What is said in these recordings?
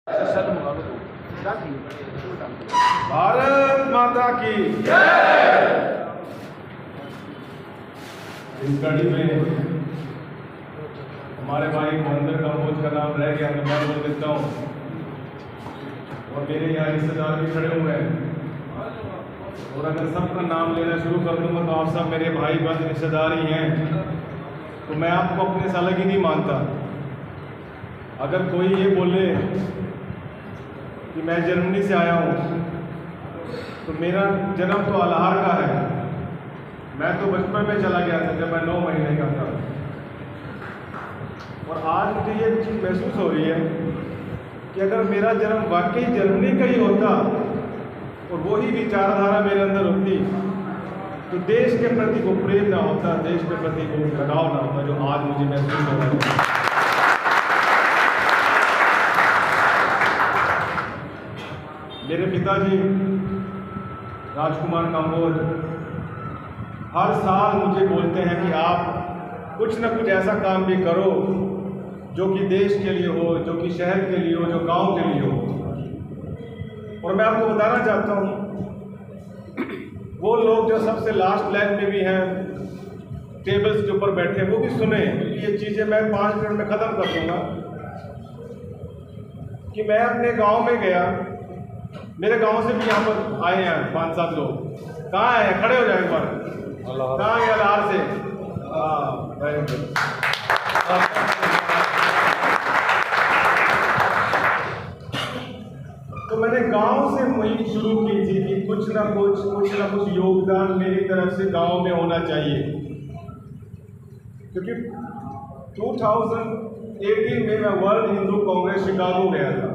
भारत माता की इस कड़ी में हमारे भाई महेंद्र कंबोज का नाम रह गया तो मैं बोल देता हूँ। और मेरे यहाँ रिश्तेदार भी खड़े हुए हैं, और अगर सबका नाम लेना शुरू कर दूँगा तो आप सब मेरे भाई बहन रिश्तेदार ही हैं, तो मैं आपको अपने से अलग ही नहीं मानता। अगर कोई ये बोले कि मैं जर्मनी से आया हूँ, तो मेरा जन्म तो अल्हार का है। मैं तो बचपन में चला गया था जब मैं 9 महीने का था। और आज मुझे ये चीज़ महसूस हो रही है कि अगर मेरा जन्म वाकई जर्मनी का ही होता और वही विचारधारा मेरे अंदर होती, तो देश के प्रति वो प्रेम ना होता, देश के प्रति वो लगाव ना होता जो आज मुझे महसूस हो रहा है। मेरे पिताजी राजकुमार कंबोज हर साल मुझे बोलते हैं कि आप कुछ न कुछ ऐसा काम भी करो जो कि देश के लिए हो, जो कि शहर के लिए हो, जो गांव के लिए हो। और मैं आपको बताना चाहता हूँ, वो लोग जो सबसे लास्ट लाइन में भी हैं, टेबल्स के ऊपर बैठे, वो भी सुने। ये चीज़ें मैं 5 मिनट में ख़त्म कर दूँगा। कि मैं अपने गांव में गया, मेरे गांव से भी यहाँ पर आए हैं 5-7 लोग। कहाँ आए हैं? खड़े हो जाए एक बार। कहाँ है? अल्हार से। हाँ, वेरी गुड। तो मैंने गांव से मुहिम शुरू की थी कि कुछ ना कुछ योगदान मेरी तरफ से गांव में होना चाहिए, क्योंकि 2018 में मैं वर्ल्ड हिंदू कांग्रेस शिकागो गया था।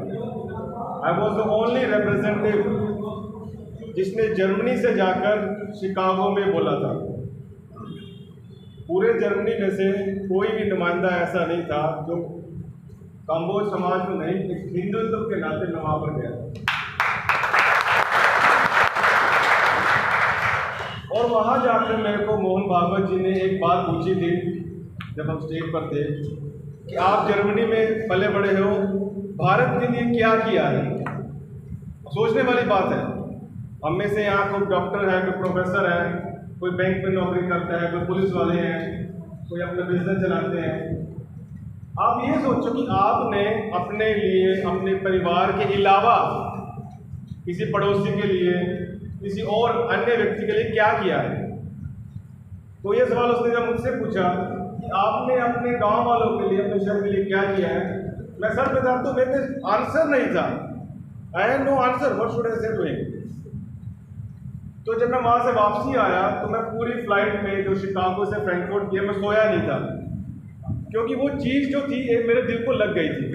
I was the only representative जिसने जर्मनी से जाकर शिकागो में बोला था। पूरे जर्मनी में से कोई भी नुमाइंदा ऐसा नहीं था जो कंबोज समाज में नहीं, हिंदुत्व के नाते मैं वहाँ पर गया। और वहाँ जाकर मेरे को मोहन भागवत जी ने एक बात पूछी थी जब हम स्टेज पर थे कि आप जर्मनी में पले बड़े हो, भारत के लिए क्या किया है। सोचने वाली बात है। हम में से यहाँ कोई डॉक्टर है, कोई प्रोफेसर है, कोई बैंक में नौकरी करता है, कोई पुलिस वाले हैं, कोई अपना बिजनेस चलाते हैं। आप ये सोचो कि आपने अपने लिए, अपने परिवार के अलावा किसी पड़ोसी के लिए, किसी और अन्य व्यक्ति के लिए क्या किया है। तो ये सवाल उसने जब मुझसे पूछा कि आपने अपने गांव वालों के लिए, अपने शहर के लिए क्या किया है, मैं सर बता तो मेरे आंसर नहीं था। I have no answer, what should I say to him. तो जब मैं वहाँ से वापसी आया तो मैं पूरी फ्लाइट में जो शिकागो से फ्रैंकफर्ट की, मैं सोया नहीं था, क्योंकि वो चीज़ जो थी एक मेरे दिल को लग गई थी।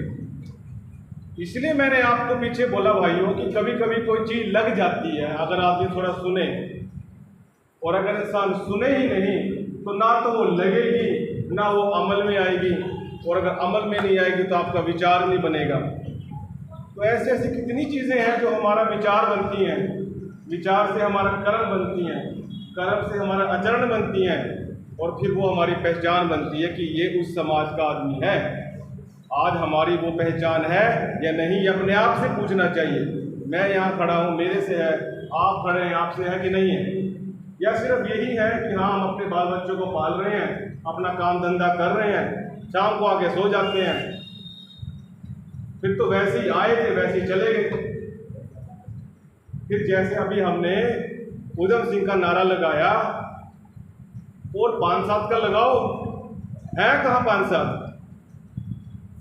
इसलिए मैंने आपको पीछे बोला भाइयों कि कभी कभी कोई चीज़ लग जाती है, अगर आदमी थोड़ा सुने, और अगर इंसान सुने ही नहीं तो ना तो वो लगेगी, ना वो अमल में आएगी, और अगर अमल में नहीं आएगी तो आपका विचार नहीं बनेगा। तो ऐसी ऐसी कितनी चीज़ें हैं जो हमारा विचार बनती हैं, विचार से हमारा कर्म बनती हैं, कर्म से हमारा आचरण बनती हैं, और फिर वो हमारी पहचान बनती है कि ये उस समाज का आदमी है। आज हमारी वो पहचान है या नहीं, ये अपने आप से पूछना चाहिए। मैं यहाँ खड़ा हूँ, मेरे से है, आप खड़े हैं, आपसे है कि नहीं है, या सिर्फ यही है कि हाँ हम अपने बाल बच्चों को पाल रहे हैं, अपना काम धंधा कर रहे हैं, शाम को आके सो जाते हैं, फिर तो वैसे ही आए थे वैसे ही चले गए। फिर जैसे अभी हमने उधम सिंह का नारा लगाया, और 5-7 का लगाओ, है कहाँ 5-7?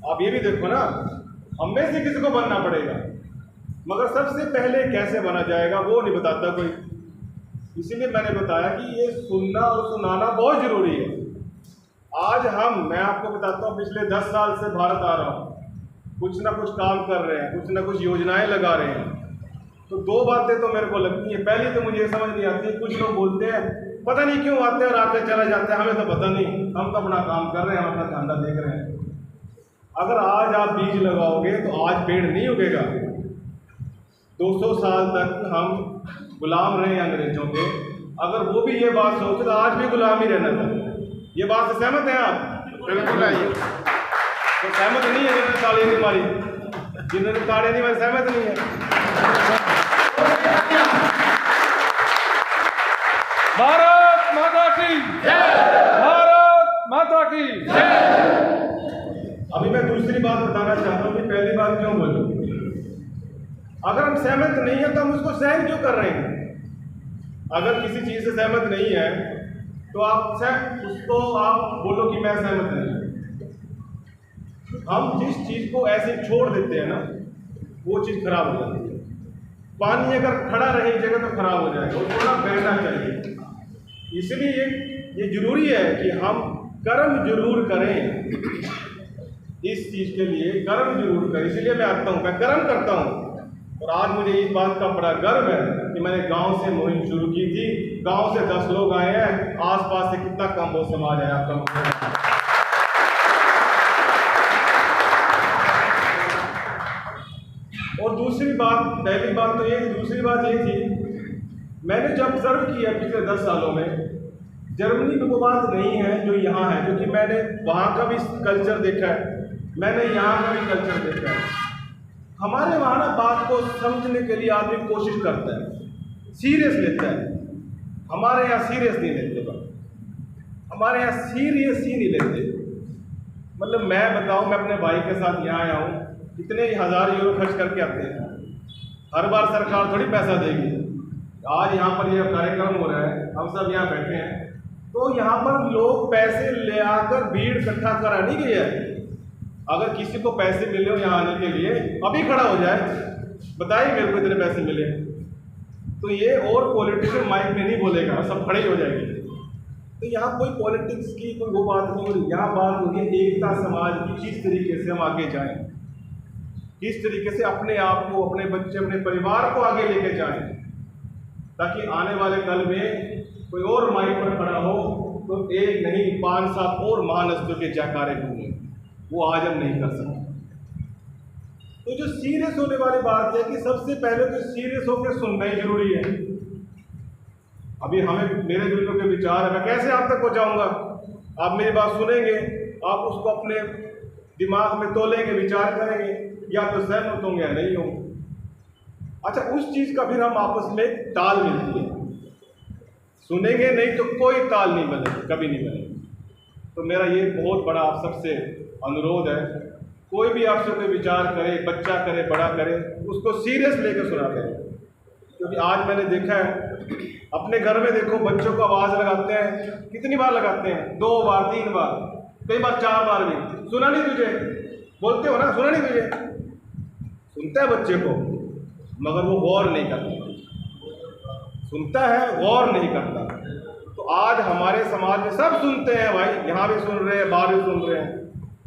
आप ये भी देखो ना, हम में से किसी को बनना पड़ेगा, मगर सबसे पहले कैसे बना जाएगा वो नहीं बताता कोई। इसीलिए मैंने बताया कि ये सुनना और सुनाना बहुत जरूरी है। आज मैं आपको बताता हूँ, पिछले 10 साल से भारत आ रहा हूँ, कुछ ना कुछ काम कर रहे हैं, कुछ ना कुछ योजनाएं लगा रहे हैं। तो 2 बातें तो मेरे को लगती है। पहली तो मुझे ये समझ नहीं आती, कुछ लोग बोलते हैं पता नहीं क्यों आते हैं और आके चले जाते हैं, हमें तो पता नहीं, हम तो अपना काम कर रहे हैं, हम अपना धंधा देख रहे हैं। अगर आज आप बीज लगाओगे तो आज पेड़ नहीं उगेगा। 200 साल तक हम गुलाम रहे अंग्रेजों के, अगर वो भी ये बात सोचते तो आज भी गुलाम ही रहना था। ये बात से सहमत हैं आप? बिल्कुल है। तो सहमत नहीं है, ताली नहीं मारी। जिन्होंने ताड़े नहीं, मैं सहमत नहीं है। भारत माता की जय, भारत माता की जय। अभी मैं दूसरी बात बताना चाहता हूँ कि पहली बात क्यों बोलूं। अगर हम सहमत नहीं है तो हम उसको सहन क्यों कर रहे हैं? अगर किसी चीज से सहमत नहीं है तो उसको आप बोलो कि मैं सहमत नहीं। हम जिस चीज को ऐसे छोड़ देते हैं ना, वो चीज खराब हो जाती है। पानी अगर खड़ा रहे जगह तो खराब हो जाएगा, उसको ना बहना चाहिए। इसलिए ये जरूरी है कि हम कर्म जरूर करें, इस चीज के लिए कर्म जरूर करें। इसलिए मैं आता हूँ, मैं कर्म करता हूँ। और आज मुझे इस बात का बड़ा गर्व है कि मैंने गांव से मुहिम शुरू की थी। गांव से 10 लोग आए हैं, आसपास से कितना कम वो समाज है आपका। और दूसरी बात, पहली बात तो ये थी, दूसरी बात ये थी, मैंने जो ऑब्जर्व किया पिछले 10 सालों में, जर्मनी में वो बात नहीं है जो यहाँ है, क्योंकि मैंने वहाँ का भी कल्चर देखा है, मैंने यहाँ का भी कल्चर देखा है। हमारे वहाँ ना बात को समझने के लिए आदमी कोशिश करता है, सीरियस लेता है। हमारे यहाँ सीरियस नहीं लेते बात, हमारे यहाँ सीरियस ही नहीं लेते। मतलब मैं बताऊँ, मैं अपने भाई के साथ यहाँ आया हूँ, कितने 1000 यूरो खर्च करके आते हैं। हर बार सरकार थोड़ी पैसा देगी। आज यहाँ पर यह कार्यक्रम हो रहा है, हम सब यहाँ बैठे हैं, तो यहाँ पर लोग पैसे ले आकर भीड़ इकट्ठा करा नहीं गई है। अगर किसी को पैसे मिले हो यहाँ आने के लिए, अभी खड़ा हो जाए, बताइए मेरे को इतने पैसे मिले, तो ये और पॉलिटिशियन माइक में नहीं बोलेगा, सब खड़े ही हो जाएंगे। तो यहाँ कोई पॉलिटिक्स की कोई वो बात नहीं हो रही, यहाँ बात हो रही है एकता समाज की। किस तरीके से हम आगे जाएं, किस तरीके से अपने आप को, अपने बच्चे, अपने परिवार को आगे लेके जाएं, ताकि आने वाले कल में कोई और माइक पर खड़ा हो तो 1 नहीं 5-7 और महान हस्तियों के जयकारे होंगे। वो आज हम नहीं कर सकते। तो जो सीरियस होने वाली बात है कि सबसे पहले तो सीरियस होकर सुनना ही जरूरी है। अभी मेरे दिल के विचार है, मैं कैसे आप तक पहुंचाऊंगा? आप मेरी बात सुनेंगे, आप उसको अपने दिमाग में तोलेंगे, विचार करेंगे, या तो सहमत होंगे या नहीं होंगे। अच्छा, उस चीज का फिर हम आपस में ताल मिलती है। सुनेंगे नहीं तो कोई ताल नहीं बनेगी, कभी नहीं बनेगी। तो मेरा ये बहुत बड़ा आप सबसे अनुरोध है, कोई भी आपसे कोई विचार करे, बच्चा करे, बड़ा करे, उसको सीरियस लेकर सुना करें। क्योंकि आज मैंने देखा है, अपने घर में देखो, बच्चों को आवाज़ लगाते हैं, कितनी बार लगाते हैं? 2 बार, 3 बार, कई बार 4 बार भी। सुना नहीं तुझे? बोलते हो ना, सुना नहीं तुझे? सुनता है बच्चे को, मगर वो गौर नहीं करता। सुनता है, गौर नहीं करता। तो आज हमारे समाज में सब सुनते हैं भाई, यहाँ भी सुन रहे हैं, बाहर भी सुन रहे हैं,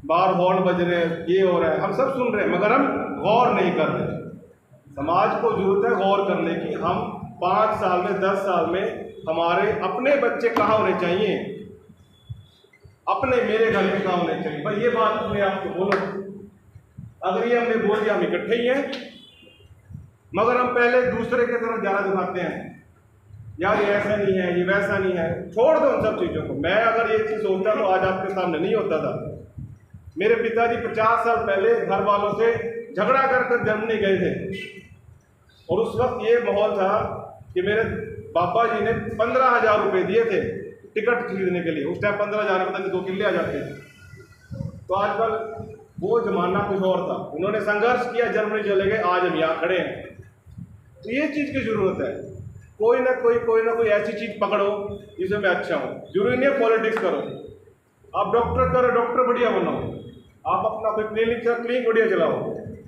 बाहर हॉर्न बज रहे हैं, ये हो रहा है, हम सब सुन रहे हैं, मगर हम गौर नहीं कर रहे। समाज को जरूरत है गौर करने की। हम 5 साल में, 10 साल में हमारे अपने बच्चे कहाँ होने चाहिए, अपने मेरे घर में कहाँ होने चाहिए भाई, ये बात अपने आप को बोलो। अगर ये हमने बोल दिया हम इकट्ठे ही हैं, मगर हम पहले दूसरे की तरफ ज़्यादा दिखाते हैं, यार ये ऐसा नहीं है, ये वैसा नहीं है। छोड़ दो उन सब चीज़ों को। मैं अगर ये चीज़ सोचता तो आज आपके सामने नहीं होता था। मेरे पिताजी 50 साल पहले घर वालों से झगड़ा कर जर्मनी गए थे, और उस वक्त ये माहौल था कि मेरे पापा जी ने 15,000 रुपये दिए थे टिकट खरीदने के लिए। उस टाइम 15,000 पता नहीं 2 किले आ जाते थे। तो आजकल वो जमाना कुछ और था। उन्होंने संघर्ष किया, जर्मनी चले गए, आज हम यहाँ खड़े हैं। तो ये चीज़ की ज़रूरत है, कोई ना कोई ऐसी चीज़ पकड़ो जिसमें मैं अच्छा हूँ। जरूरी नहीं है पॉलिटिक्स करो, आप डॉक्टर करो, डॉक्टर बढ़िया बनो, आप अपना कोई क्लिनिक बढ़िया चलाओ,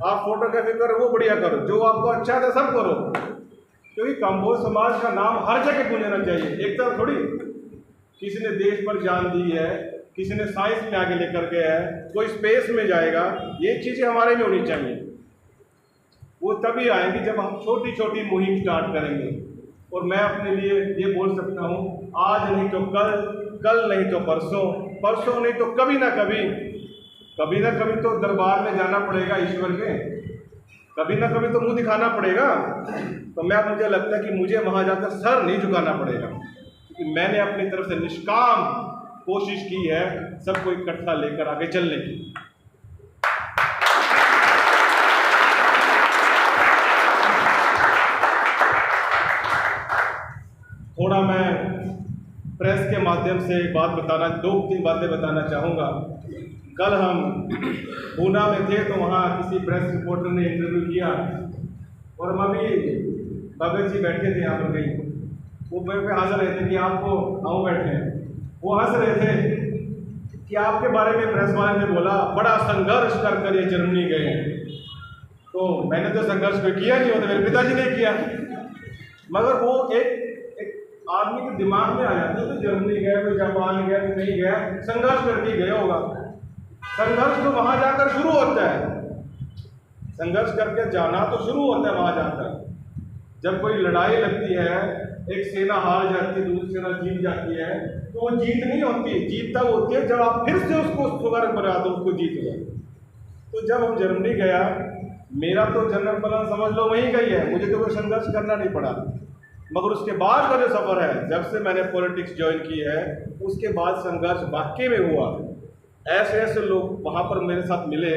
आप फोटोग्राफी करो, वो बढ़िया करो, जो आपको अच्छा है सब करो। क्योंकि कंबोज समाज का नाम हर जगह गूंजना चाहिए। एक तरफ थोड़ी किसी ने देश पर जान दी है, किसी ने साइंस में आगे लेकर गया है, कोई स्पेस में जाएगा, ये चीज़ें हमारे में होनी चाहिए। वो तभी आएंगी जब हम छोटी छोटी मुहिम स्टार्ट करेंगे। और मैं अपने लिए ये बोल सकता हूँ, आज नहीं तो कल, कल नहीं तो परसों, परसों नहीं तो कभी ना कभी तो दरबार में जाना पड़ेगा ईश्वर के, कभी ना कभी तो मुंह दिखाना पड़ेगा। तो मुझे लगता है कि मुझे वहाँ जाकर सर नहीं झुकाना पड़ेगा, क्योंकि मैंने अपनी तरफ से निष्काम कोशिश की है सबको इकट्ठा लेकर आगे चलने की। माध्यम से एक बात बताना, 2-3 बातें बताना चाहूँगा। कल हम पूना में थे तो वहाँ किसी प्रेस रिपोर्टर ने इंटरव्यू किया और हम अभी भगत जी बैठे थे यहाँ पर कहीं, वो मेरे पे हंस रहे थे कि आपको आओ बैठे हैं। वो हंस रहे थे कि आपके बारे में प्रेस वाले ने बोला बड़ा संघर्ष कर कर ये जर्मनी गए हैं। तो मैंने तो संघर्ष कोई किया नहीं, वो तो मेरे पिताजी ने किया। मगर वो एक आदमी के दिमाग में आ जाता है, तो जर्मनी गया, कोई जापान गया, कोई नहीं गया, संघर्ष करके गया होगा। संघर्ष तो वहाँ जाकर शुरू होता है, संघर्ष करके जाना तो शुरू होता है वहाँ जाकर। जब कोई लड़ाई लगती है, एक सेना हार जाती है, दूसरी सेना जीत जाती है, तो वो जीत नहीं होती, जीत तब होती है जब आप फिर से उसको सुगर बना दो, उसको जीत गए। तो जब हम जर्मनी गया, मेरा तो जनरल प्लान समझ लो वहीं गई है, मुझे तो कोई संघर्ष करना नहीं पड़ा। मगर उसके बाद का जो सफ़र है, जब से मैंने पॉलिटिक्स ज्वाइन की है, उसके बाद संघर्ष वाकई में हुआ। ऐसे ऐसे लोग वहाँ पर मेरे साथ मिले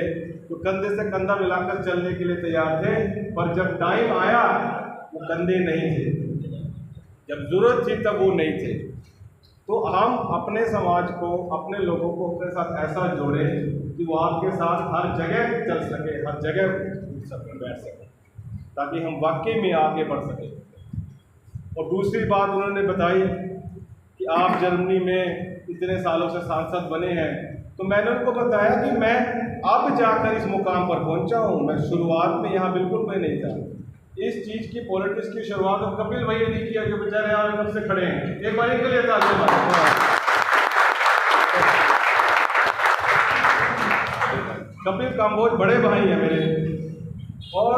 तो कंधे से कंधा मिलाकर चलने के लिए तैयार थे, पर जब टाइम आया वो कंधे नहीं थे, जब जरूरत थी तब वो नहीं थे। तो हम अपने समाज को, अपने लोगों को अपने साथ ऐसा जोड़ें कि वो आपके साथ हर जगह चल सके, हर जगह बैठ सके, ताकि हम वाकई में आगे बढ़ सकें। और दूसरी बात उन्होंने बताई कि आप जर्मनी में इतने सालों से सांसद बने हैं, तो मैंने उनको बताया कि मैं अब जाकर इस मुकाम पर पहुंचा हूं, मैं शुरुआत में यहाँ बिल्कुल मैं नहीं था। इस चीज़ की, पॉलिटिक्स की शुरुआत तो कपिल भैया ने किया, जो बेचारे यहाँ कब से खड़े हैं। एक बार इनके लिए कपिल काम्बोज बड़े भाई हैं मेरे, और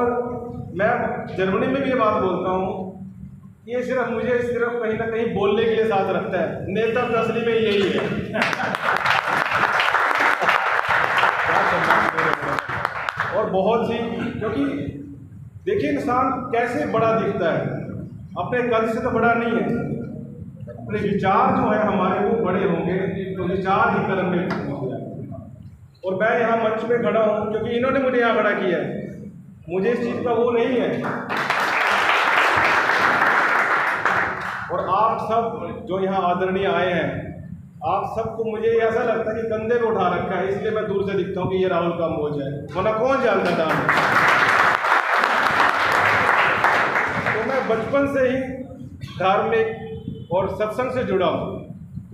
मैं जर्मनी में भी ये बात बोलता हूँ, ये सिर्फ मुझे कहीं ना कहीं बोलने के लिए साथ रखता है, नेता तो असली में यही है। और बहुत सी, क्योंकि देखिए इंसान कैसे बड़ा दिखता है, अपने कद से तो बड़ा नहीं है, अपने विचार जो है हमारे वो बड़े होंगे, तो विचार ही कर्म में होंगे। और मैं यहाँ मंच में खड़ा हूँ क्योंकि इन्होंने मुझे यहाँ खड़ा किया है, मुझे इस चीज़ का वो नहीं है। और आप सब जो यहाँ आदरणीय आए हैं, आप सबको मुझे ऐसा लगता है कि कंधे पे उठा रखा है, इसलिए मैं दूर से दिखता हूँ कि ये राहुल काम्बोज है, वरना कौन जानता था। तो मैं बचपन से ही धार्मिक और सत्संग से जुड़ा हूँ,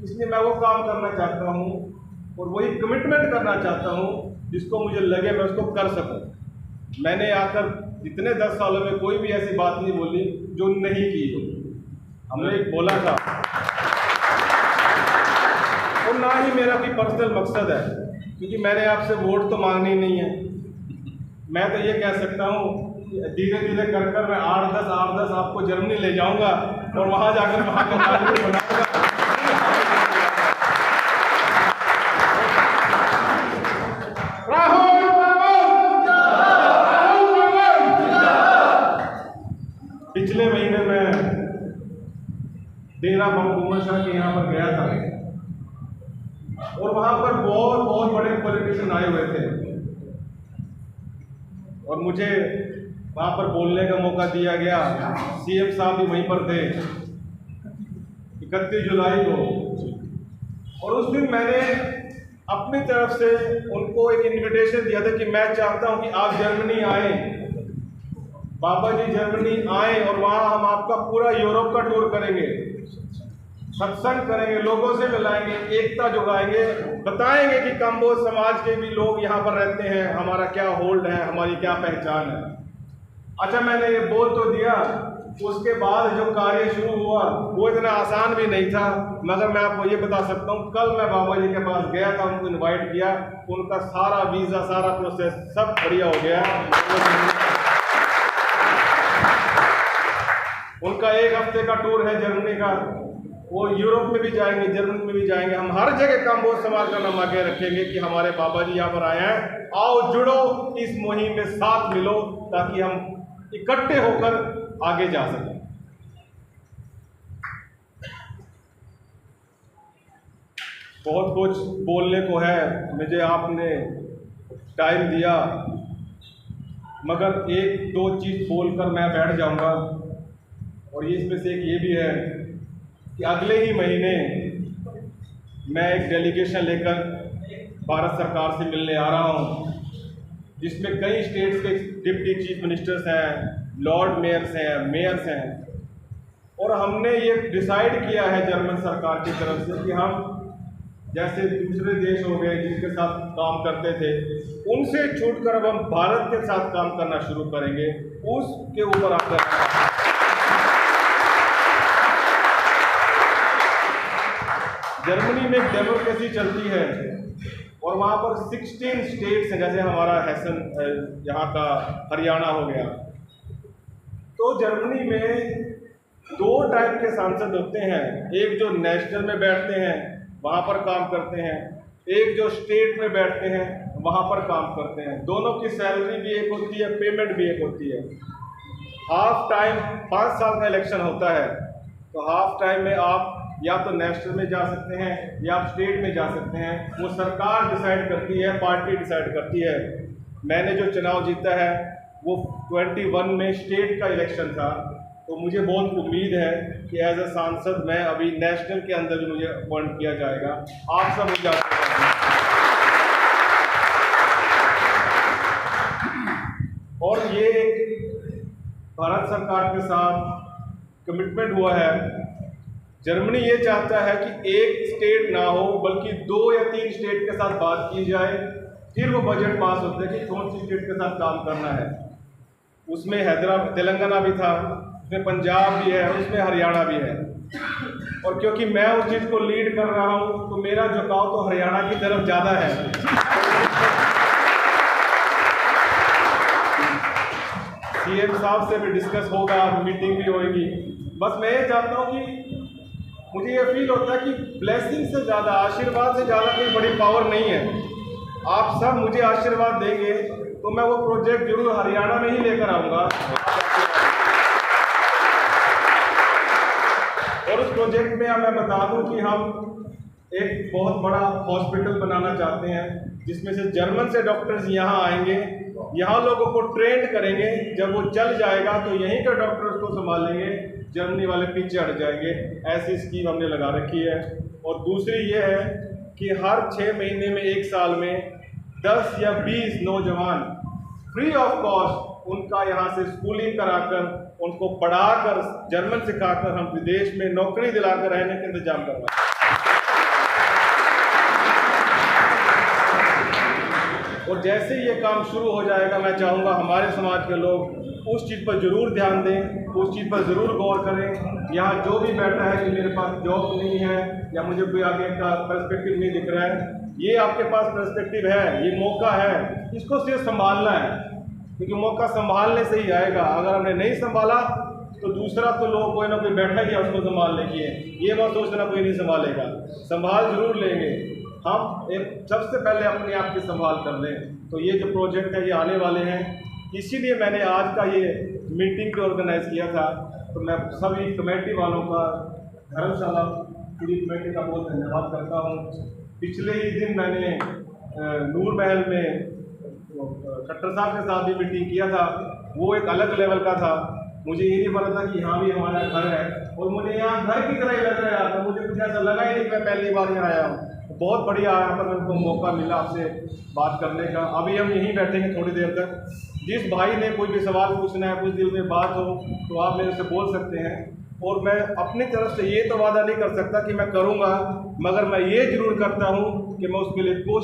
इसलिए मैं वो काम करना चाहता हूँ और वही कमिटमेंट करना चाहता हूँ जिसको मुझे लगे मैं उसको कर सकूँ। मैंने आकर इतने 10 सालों में कोई भी ऐसी बात नहीं बोली जो नहीं की हो, हमने एक बोला था। और ना ही मेरा कोई पर्सनल मकसद है, क्योंकि मैंने आपसे वोट तो मांगनी नहीं है। मैं तो ये कह सकता हूँ धीरे धीरे कर कर मैं 8-10 आपको जर्मनी ले जाऊंगा और वहाँ जाकर वहाँ का नागरिक बनाऊंगा। पिछले महीने में डेरा बाबा शाह के यहाँ पर गया था और वहाँ पर बहुत बड़े पॉलिटिशियन आए हुए थे और मुझे वहाँ पर बोलने का मौका दिया गया। सीएम साहब भी वहीं पर थे 31 जुलाई को, और उस दिन मैंने अपनी तरफ से उनको एक इनविटेशन दिया था कि मैं चाहता हूँ कि आप जर्मनी आए, बाबा जी जर्मनी आए और वहाँ हम आपका पूरा यूरोप का टूर करेंगे, सत्संग करेंगे, लोगों से मिलाएंगे, एकता जुगाएंगे, बताएंगे कि काम्बोज समाज के भी लोग यहाँ पर रहते हैं, हमारा क्या होल्ड है, हमारी क्या पहचान है। अच्छा, मैंने ये बोल तो दिया, उसके बाद जो कार्य शुरू हुआ वो इतना आसान भी नहीं था। मगर मैं आपको ये बता सकता हूँ, कल मैं बाबा जी के पास गया था, उनको इन्वाइट किया, उनका सारा वीज़ा, सारा प्रोसेस सब बढ़िया हो गया। उनका 1 हफ्ते का टूर है जर्मनी का, वो यूरोप में भी जाएंगे, जर्मनी में भी जाएंगे। हम हर जगह काम्बोज समाज का नाम आगे रखेंगे कि हमारे बाबा जी यहाँ पर आए हैं, आओ जुड़ो, इस मुहिम में साथ मिलो, ताकि हम इकट्ठे होकर आगे जा सकें। बहुत कुछ बोलने को है, मुझे आपने टाइम दिया, मगर 1-2 चीज़ बोलकर मैं बैठ जाऊंगा। और इसमें से एक ये भी है कि अगले ही महीने मैं एक डेलीगेशन लेकर भारत सरकार से मिलने आ रहा हूँ, जिसमें कई स्टेट्स के डिप्टी चीफ मिनिस्टर्स हैं, लॉर्ड मेयर्स हैं, मेयर्स हैं, और हमने ये डिसाइड किया है जर्मन सरकार की तरफ से कि हम जैसे दूसरे देश हो गए जिनके साथ काम करते थे, उनसे छूटकर अब हम भारत के साथ काम करना शुरू करेंगे। उसके ऊपर आकर जर्मनी में डेमोक्रेसी चलती है और वहाँ पर 16 स्टेट्स हैं, जैसे हमारा हेसन यहाँ का हरियाणा हो गया। तो जर्मनी में 2 टाइप के सांसद होते हैं, एक जो नेशनल में बैठते हैं वहाँ पर काम करते हैं, एक जो स्टेट में बैठते हैं वहाँ पर काम करते हैं। दोनों की सैलरी भी एक होती है, पेमेंट भी एक होती है। हाफ टाइम 5 साल का इलेक्शन होता है, तो हाफ टाइम में आप या तो नेशनल में जा सकते हैं या आप स्टेट में जा सकते हैं। वो सरकार डिसाइड करती है, पार्टी डिसाइड करती है। मैंने जो चुनाव जीता है वो 21 में स्टेट का इलेक्शन था, तो मुझे बहुत उम्मीद है कि एज ए सांसद मैं अभी नेशनल के अंदर भी मुझे अपॉइंट किया जाएगा। आप सब मुझे और ये भारत सरकार के साथ कमिटमेंट हुआ है। जर्मनी ये चाहता है कि एक स्टेट ना हो बल्कि 2 या 3 स्टेट के साथ बात की जाए, फिर वो बजट पास होता है कि कौन सी स्टेट के साथ काम करना है। उसमें हैदराबाद, तेलंगाना भी था, उसमें पंजाब भी है, उसमें हरियाणा भी है। और क्योंकि मैं उस चीज़ को लीड कर रहा हूँ तो मेरा झुकाव तो हरियाणा की तरफ ज़्यादा है। सीएम साहब से भी डिस्कस होगा, मीटिंग भी होगी। बस मैं ये चाहता हूँ कि मुझे ये फील होता है कि ब्लेसिंग से ज़्यादा, आशीर्वाद से ज़्यादा कोई बड़ी पावर नहीं है। आप सब मुझे आशीर्वाद देंगे तो मैं वो प्रोजेक्ट जरूर हरियाणा में ही लेकर आऊँगा। और उस प्रोजेक्ट में मैं बता दूं कि हम एक बहुत बड़ा हॉस्पिटल बनाना चाहते हैं, जिसमें से जर्मन से डॉक्टर्स यहाँ आएंगे, यहाँ लोगों को ट्रेंड करेंगे। जब वो चल जाएगा तो यहीं के डॉक्टर्स को संभालेंगे, जर्मनी वाले पीछे हट जाएंगे। ऐसी स्कीम हमने लगा रखी है। और दूसरी ये है कि हर 6 महीने में 1 साल में 10 या 20 नौजवान फ्री ऑफ कॉस्ट उनका यहाँ से स्कूलिंग कराकर, उनको पढ़ाकर, जर्मन सिखाकर हम विदेश में नौकरी दिलाकर रहने का इंतजाम करवाएं। और जैसे ही ये काम शुरू हो जाएगा, मैं चाहूँगा हमारे समाज के लोग उस चीज़ पर ज़रूर ध्यान दें, उस चीज़ पर ज़रूर गौर करें। यहाँ जो भी बैठा है कि मेरे पास जॉब नहीं है या मुझे कोई आगे का पर्सपेक्टिव नहीं दिख रहा है, ये आपके पास पर्सपेक्टिव है, ये मौका है, इसको सिर्फ संभालना है, क्योंकि मौका संभालने से ही आएगा। अगर हमने नहीं संभाला तो दूसरा तो लोग कोई ना कोई बैठा ही है उसको संभालने की है, ये मत सोचना कोई नहीं संभालेगा। संभाल जरूर लेंगे हम, एक सबसे पहले अपने आप की संभाल कर लें। तो ये जो प्रोजेक्ट है ये आने वाले हैं, इसीलिए मैंने आज का ये मीटिंग भी ऑर्गेनाइज किया था। तो मैं सभी कमेटी वालों का, धर्मशाला पूरी कमेटी का बहुत धन्यवाद करता हूँ। पिछले ही दिन मैंने नूर महल में खट्टर साहब के साथ भी मीटिंग किया था, वो एक अलग लेवल का था। मुझे ये नहीं पता था कि यहाँ भी हमारा घर है, और मुझे यहाँ घर की तरह ही लग रहा था। मुझे कुछ ऐसा लगा ही नहीं कि मैं पहली बार यहाँ आया हूँ। बहुत बढ़िया यहाँ पर हमको मौका मिला आपसे बात करने का। अभी हम यहीं बैठेंगे थोड़ी देर तक। जिस भाई ने कोई भी सवाल पूछना है, कुछ दिल में बात हो, तो आप मेरे से बोल सकते हैं। और मैं अपनी तरफ से ये तो वादा नहीं कर सकता कि मैं करूँगा, मगर मैं ये जरूर करता हूँ कि मैं उसके लिए कोशिश